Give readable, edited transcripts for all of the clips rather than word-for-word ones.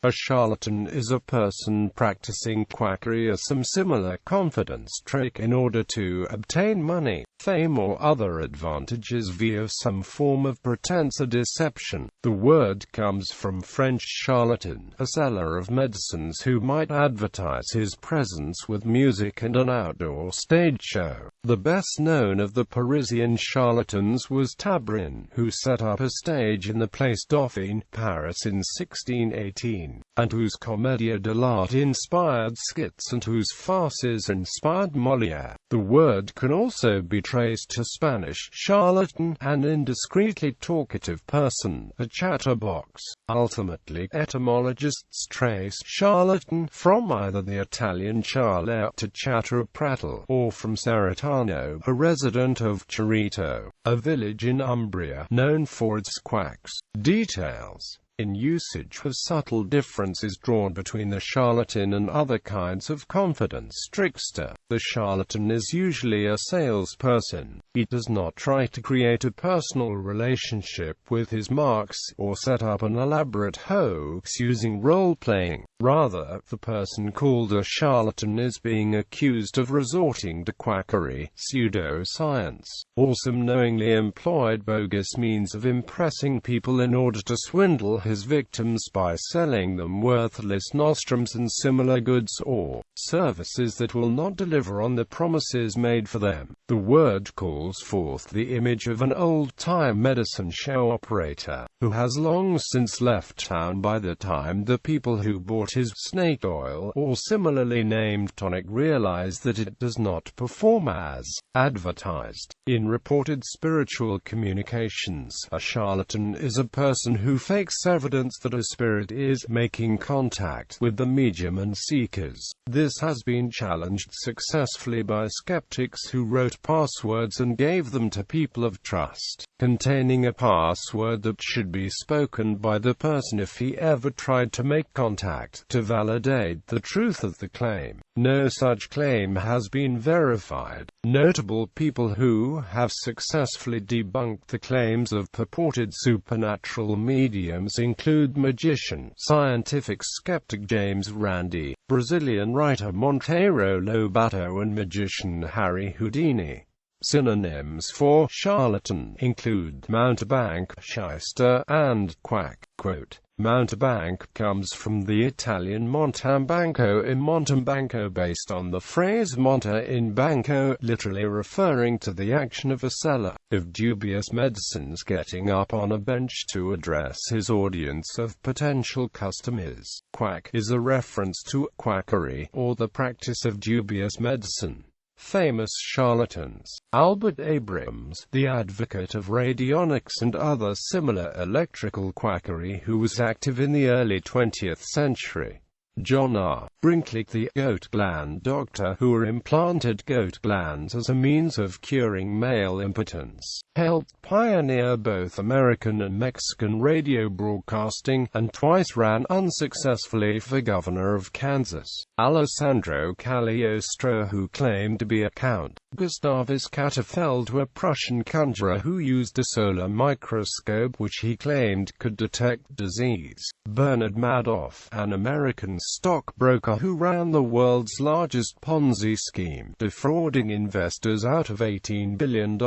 A charlatan is a person practicing quackery or some similar confidence trick in order to obtain money, fame or other advantages via some form of pretense or deception. The word comes from French charlatan, a seller of medicines who might advertise his presence with music and an outdoor stage show. The best known of the Parisian charlatans was Tabarin, who set up a stage in the Place Dauphine, Paris in 1618. And whose commedia dell'arte inspired skits and whose farces inspired Molière. The word can also be traced to Spanish charlatan, an indiscreetly talkative person, a chatterbox. Ultimately, etymologists trace charlatan from either the Italian charlare to chatter prattle, or from Serratano, a resident of Cerreto, a village in Umbria, known for its quacks. Details in usage have subtle differences drawn between the charlatan and other kinds of confidence trickster. The charlatan is usually a salesperson. He does not try to create a personal relationship with his marks, or set up an elaborate hoax using role-playing. Rather, the person called a charlatan is being accused of resorting to quackery, pseudo-science, or some knowingly employed bogus means of impressing people in order to swindle his victims by selling them worthless nostrums and similar goods or services that will not deliver on the promises made for them. The word calls forth the image of an old-time medicine show operator, who has long since left town by the time the people who bought his snake oil or similarly named tonic realize that it does not perform as advertised. In reported spiritual communications, a charlatan is a person who fakes evidence that a spirit is making contact with the medium and seekers. This has been challenged successfully by skeptics who wrote passwords and gave them to people of trust, containing a password that should be spoken by the person if he ever tried to make contact, to validate the truth of the claim. No such claim has been verified. Notable people who have successfully debunked the claims of purported supernatural mediums include magician, scientific skeptic James Randi, Brazilian writer Monteiro Lobato and magician Harry Houdini. Synonyms for charlatan include mountebank, shyster, and quack. Quote, mountebank comes from the Italian montambanco in Montembanco, based on the phrase monta in banco, literally referring to the action of a seller of dubious medicines getting up on a bench to address his audience of potential customers. Quack is a reference to quackery, or the practice of dubious medicine. Famous charlatans: Albert Abrams, the advocate of radionics and other similar electrical quackery who was active in the early 20th century. John R. Brinkley, the goat gland doctor who implanted goat glands as a means of curing male impotence, helped pioneer both American and Mexican radio broadcasting, and twice ran unsuccessfully for governor of Kansas. Alessandro Cagliostro, who claimed to be a Count Gustavus Katterfeld, a Prussian conjurer who used a solar microscope which he claimed could detect disease. Bernard Madoff, an American stockbroker who ran the world's largest Ponzi scheme, defrauding investors out of $18 billion.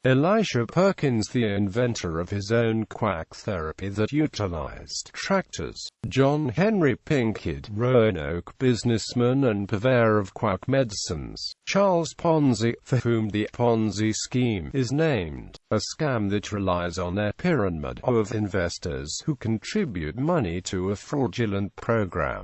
Elisha Perkins, the inventor of his own quack therapy that utilized tractors. John Henry Pinkett, Roanoke businessman and purveyor of quack medicines. Charles Ponzi, for whom the Ponzi scheme is named, a scam that relies on a pyramid of investors who contribute money to a fraudulent program.